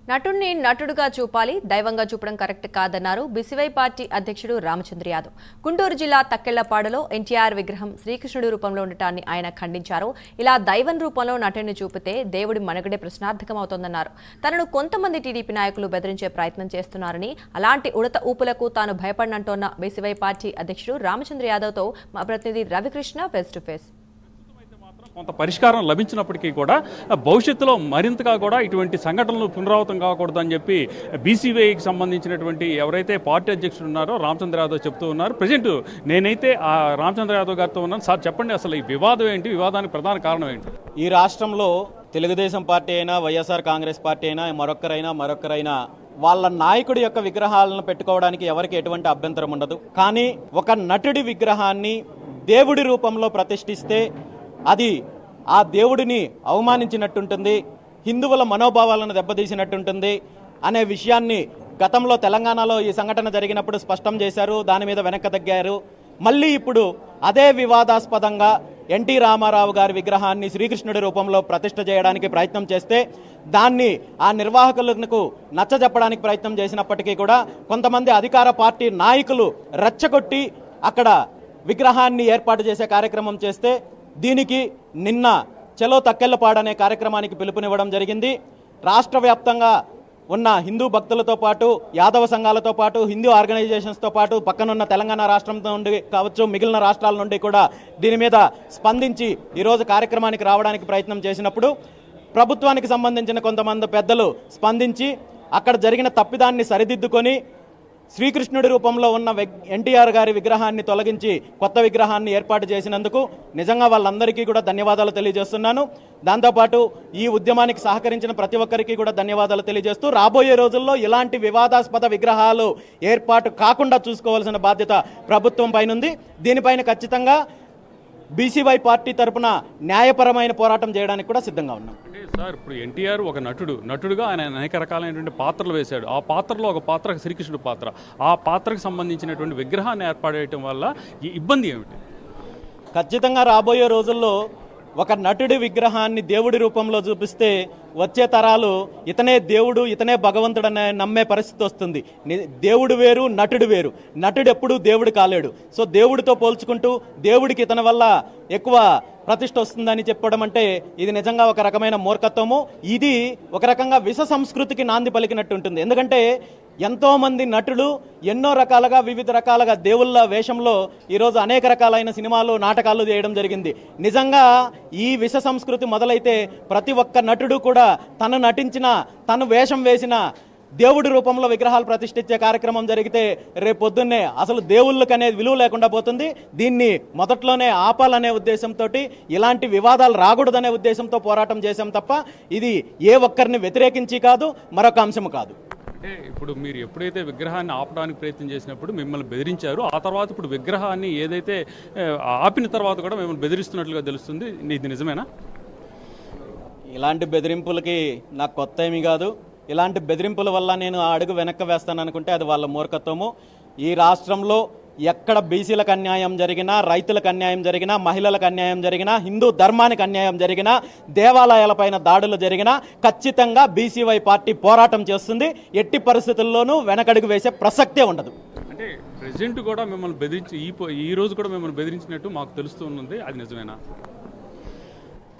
నటుడిని నటుడుగా చూపాలి, దైవంగా చూపడం కరెక్ట్ కాదన్నారు బీసీవై పార్టీ అధ్యక్షుడు రామచంద్ర యాదవ్. గుంటూరు జిల్లా తక్కెళ్లపాడులో ఎన్టీఆర్ విగ్రహం శ్రీకృష్ణుడి రూపంలో ఉండటాన్ని ఆయన ఖండించారు. ఇలా దైవం రూపంలో నటుడిని చూపితే దేవుడి మనుగడే ప్రశ్నార్థకమవుతోందన్నారు. తనను కొంతమంది టీడీపీ నాయకులు బెదిరించే ప్రయత్నం చేస్తున్నారని, అలాంటి ఉడత ఊపులకు తాను భయపడినంటోన్న బీసీవై పార్టీ అధ్యక్షుడు రామచంద్ర యాదవ్తో మా ప్రతినిధి రవికృష్ణ ఫేస్ టు ఫేస్. కొంత పరిష్కారం లభించినప్పటికీ కూడా భవిష్యత్తులో మరింతగా కూడా ఇటువంటి సంఘటనలు పునరావృతం కాకూడదు అని చెప్పి బీసీవైకి సంబంధించినటువంటి ఎవరైతే పార్టీ అధ్యక్షుడు ఉన్నారో రామచంద్ర యాదవ్ చెప్తూ ఉన్నారు. ప్రజెంట్ నేనైతే ఆ రామచంద్ర యాదవ్ గారితో ఉన్నాను. సార్ చెప్పండి, అసలు ఈ వివాదం ఏంటి, వివాదానికి ప్రధాన కారణం ఏంటి? ఈ రాష్ట్రంలో తెలుగుదేశం పార్టీ అయినా, వైఎస్ఆర్ కాంగ్రెస్ పార్టీ అయినా, మరొకరైనా వాళ్ళ నాయకుడి యొక్క విగ్రహాలను పెట్టుకోవడానికి ఎవరికి ఎటువంటి అభ్యంతరం ఉండదు. కానీ ఒక నటుడి విగ్రహాన్ని దేవుడి రూపంలో ప్రతిష్ఠిస్తే అది ఆ దేవుడిని అవమానించినట్టుంటుంది, హిందువుల మనోభావాలను దెబ్బతీసినట్టుంటుంది అనే విషయాన్ని గతంలో తెలంగాణలో ఈ సంఘటన జరిగినప్పుడు స్పష్టం చేశారు. దాని మీద వెనక్కి తగ్గారు. మళ్ళీ ఇప్పుడు అదే వివాదాస్పదంగా ఎన్టీ రామారావు గారి విగ్రహాన్ని శ్రీకృష్ణుడి రూపంలో ప్రతిష్ఠ చేయడానికి ప్రయత్నం చేస్తే దాన్ని ఆ నిర్వాహకులకు నచ్చజెప్పడానికి ప్రయత్నం చేసినప్పటికీ కూడా కొంతమంది అధికార పార్టీ నాయకులు రెచ్చగొట్టి అక్కడ విగ్రహాన్ని ఏర్పాటు చేసే కార్యక్రమం చేస్తే దీనికి నిన్న చలో తక్కెళ్లపాడు అనే కార్యక్రమానికి పిలుపునివ్వడం జరిగింది. రాష్ట్ర వ్యాప్తంగా ఉన్న హిందూ భక్తులతో పాటు, యాదవ సంఘాలతో పాటు, హిందూ ఆర్గనైజేషన్స్తో పాటు పక్కనున్న తెలంగాణ రాష్ట్రం నుండి కావచ్చు, మిగిలిన రాష్ట్రాల నుండి కూడా దీని మీద స్పందించి ఈరోజు కార్యక్రమానికి రావడానికి ప్రయత్నం చేసినప్పుడు ప్రభుత్వానికి సంబంధించిన కొంతమంది పెద్దలు స్పందించి అక్కడ జరిగిన తప్పిదాన్ని సరిదిద్దుకొని శ్రీకృష్ణుడి రూపంలో ఉన్న ఎన్టీఆర్ గారి విగ్రహాన్ని తొలగించి కొత్త విగ్రహాన్ని ఏర్పాటు చేసినందుకు నిజంగా వాళ్ళందరికీ కూడా ధన్యవాదాలు తెలియజేస్తున్నాను. దాంతోపాటు ఈ ఉద్యమానికి సహకరించిన ప్రతి ఒక్కరికి కూడా ధన్యవాదాలు తెలియజేస్తూ రాబోయే రోజుల్లో ఇలాంటి వివాదాస్పద విగ్రహాలు ఏర్పాటు కాకుండా చూసుకోవాల్సిన బాధ్యత ప్రభుత్వం పైనుంది. దీనిపైన ఖచ్చితంగా బీసీవై పార్టీ తరఫున న్యాయపరమైన పోరాటం చేయడానికి కూడా సిద్ధంగా ఉన్నాం. సార్, ఇప్పుడు ఎన్టీఆర్ ఒక నటుడుగా ఆయన అనేక రకాలైనటువంటి పాత్రలు వేశాడు. ఆ పాత్రలో ఒక పాత్ర శ్రీకృష్ణుడు పాత్ర. ఆ పాత్రకు సంబంధించినటువంటి విగ్రహాన్ని ఏర్పాటు చేయడం వల్ల ఈ ఇబ్బంది ఏమిటి? ఖచ్చితంగా రాబోయే రోజుల్లో ఒక నటుడి విగ్రహాన్ని దేవుడి రూపంలో చూపిస్తే వచ్చే తరాలు ఇతనే దేవుడు, ఇతనే భగవంతుడు అనే నమ్మే పరిస్థితి వస్తుంది. దేవుడు వేరు, నటుడు వేరు. నటుడు ఎప్పుడూ దేవుడు కాలేడు. సో దేవుడితో పోల్చుకుంటూ దేవుడికి ఇతని వల్ల ఎక్కువ ప్రతిష్ఠ వస్తుందని చెప్పడం అంటే ఇది నిజంగా ఒక రకమైన మూర్ఖత్వము. ఇది ఒక రకంగా విష సంస్కృతికి నాంది పలికినట్టు ఉంటుంది. ఎందుకంటే ఎంతోమంది నటులు ఎన్నో రకాలుగా వివిధ రకాలుగా దేవుళ్ళ వేషంలో ఈరోజు అనేక రకాలైన సినిమాలు, నాటకాలు చేయడం జరిగింది. నిజంగా ఈ విష సంస్కృతి మొదలైతే ప్రతి ఒక్క నటుడు కూడా తను నటించిన, తను వేషం వేసిన దేవుడి రూపంలో విగ్రహాలు ప్రతిష్ఠించే కార్యక్రమం జరిగితే రేపొద్దున్నే అసలు దేవుళ్ళకి అనేది విలువ లేకుండా పోతుంది. దీన్ని మొదట్లోనే ఆపాలనే ఉద్దేశంతో, ఇలాంటి వివాదాలు రాకూడదనే ఉద్దేశంతో పోరాటం చేశాం తప్ప ఇది ఏ ఒక్కరిని వ్యతిరేకించి కాదు, మరొక అంశం కాదు. అంటే ఇప్పుడు మీరు ఎప్పుడైతే విగ్రహాన్ని ఆపడానికి ప్రయత్నం చేసినప్పుడు మిమ్మల్ని బెదిరించారు. ఆ తర్వాత ఇప్పుడు విగ్రహాన్ని ఏదైతే ఆపిన తర్వాత కూడా మిమ్మల్ని బెదిరిస్తున్నట్లుగా తెలుస్తుంది. ఇది నిజమేనా? ఇలాంటి బెదిరింపులకి నాకు కొత్త ఏమీ కాదు. ఇలాంటి బెదిరింపుల వల్ల నేను ఆ అడుగు వెనక్కి వేస్తాననుకుంటే అది వాళ్ళ మూర్ఖత్వము. ఈ రాష్ట్రంలో ఎక్కడ బీసీలకు అన్యాయం జరిగినా, రైతులకు అన్యాయం జరిగినా, మహిళలకు అన్యాయం జరిగినా, హిందూ ధర్మానికి అన్యాయం జరిగినా, దేవాలయాలపైన దాడులు జరిగినా ఖచ్చితంగా బీసీవై పార్టీ పోరాటం చేస్తుంది. ఎట్టి పరిస్థితుల్లోనూ వెనకడుగు వేసే ప్రసక్తే ఉండదు. అంటే ప్రెసిడెంట్ కూడా మిమ్మల్ని బెదిరించి ఈ రోజు కూడా మిమ్మల్ని బెదిరించినట్టు మాకు తెలుస్తుంది. అది నిజమేనా?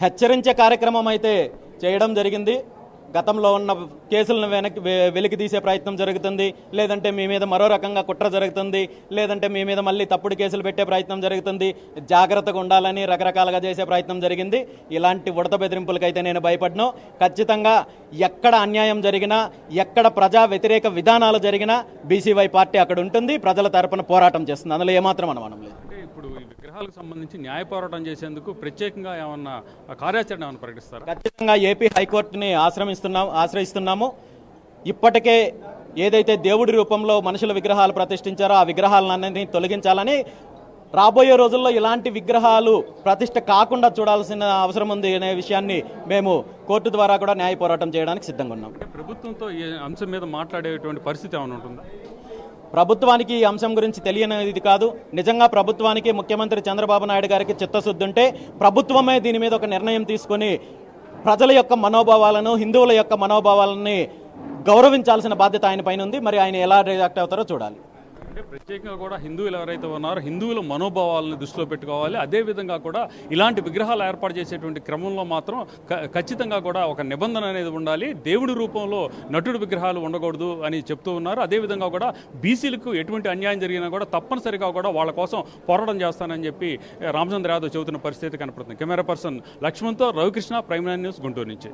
హెచ్చరించే కార్యక్రమం అయితే చేయడం జరిగింది. గతంలో ఉన్న కేసులను వెలికి తీసే ప్రయత్నం జరుగుతుంది, లేదంటే మీ మీద మరో రకంగా కుట్ర జరుగుతుంది, లేదంటే మీ మీద మళ్ళీ తప్పుడు కేసులు పెట్టే ప్రయత్నం జరుగుతుంది. జాగ్రత్తగా ఉండాలని రకరకాలుగా చేసే ప్రయత్నం జరిగింది. ఇలాంటి ఉడత బెదిరింపులకైతే నేను భయపడను. ఖచ్చితంగా ఎక్కడ అన్యాయం జరిగినా, ఎక్కడ ప్రజా వ్యతిరేక విధానాలు జరిగినా బీసీవై పార్టీ అక్కడ ఉంటుంది, ప్రజల తరపున పోరాటం చేస్తుంది. అందులో ఏమాత్రం అనుమానం లేదు. ఇప్పుడు ఈ విగ్రహాలకు సంబంధించి న్యాయ పోరాటం చేసేందుకు ప్రత్యేకంగా ఏమన్నా కార్యాచరణ ఏమైనా ప్రకటిస్తారు? ఖచ్చితంగా ఏపీ హైకోర్టుని ఆశ్రయిస్తున్నాము. ఇప్పటికే ఏదైతే దేవుడి రూపంలో మనుషుల విగ్రహాలు ప్రతిష్ఠించారో ఆ విగ్రహాలన్నింటినీ తొలగించాలని, రాబోయే రోజుల్లో ఇలాంటి విగ్రహాలు ప్రతిష్ఠ కాకుండా చూడాల్సిన అవసరం ఉంది అనే విషయాన్ని మేము కోర్టు ద్వారా కూడా న్యాయ పోరాటం చేయడానికి సిద్ధంగా ఉన్నాం. ప్రభుత్వంతో ఈ అంశం మీద మాట్లాడేటువంటి పరిస్థితి ఏమైనా ఉంటుందా? ప్రభుత్వానికి ఈ అంశం గురించి తెలియనిది కాదు. నిజంగా ప్రభుత్వానికి, ముఖ్యమంత్రి చంద్రబాబు నాయుడు గారికి చిత్తశుద్ధి ఉంటే ప్రభుత్వమే దీని మీద ఒక నిర్ణయం తీసుకొని ప్రజల యొక్క మనోభావాలను, హిందువుల యొక్క మనోభావాలని గౌరవించాల్సిన బాధ్యత ఆయన పైన ఉంది. మరి ఆయన ఎలా రియాక్ట్ అవుతారో చూడాలి. అంటే ప్రత్యేకంగా కూడా హిందువులు ఎవరైతే ఉన్నారో హిందువుల మనోభావాలను దృష్టిలో పెట్టుకోవాలి. అదేవిధంగా కూడా ఇలాంటి విగ్రహాలు ఏర్పాటు చేసేటువంటి క్రమంలో మాత్రం ఖచ్చితంగా కూడా ఒక నిబంధన అనేది ఉండాలి. దేవుడి రూపంలో నటుడు విగ్రహాలు ఉండకూడదు అని చెప్తూ ఉన్నారు. అదేవిధంగా కూడా బీసీలకు ఎటువంటి అన్యాయం జరిగినా కూడా తప్పనిసరిగా కూడా వాళ్ళ కోసం పోరాటం చేస్తానని చెప్పి రామచంద్ర యాదవ్ చెబుతున్న పరిస్థితి కనపడుతుంది. Camera person లక్ష్మణ్తో Ravikrishna, ప్రైమ్9 news, Guntur నుంచి.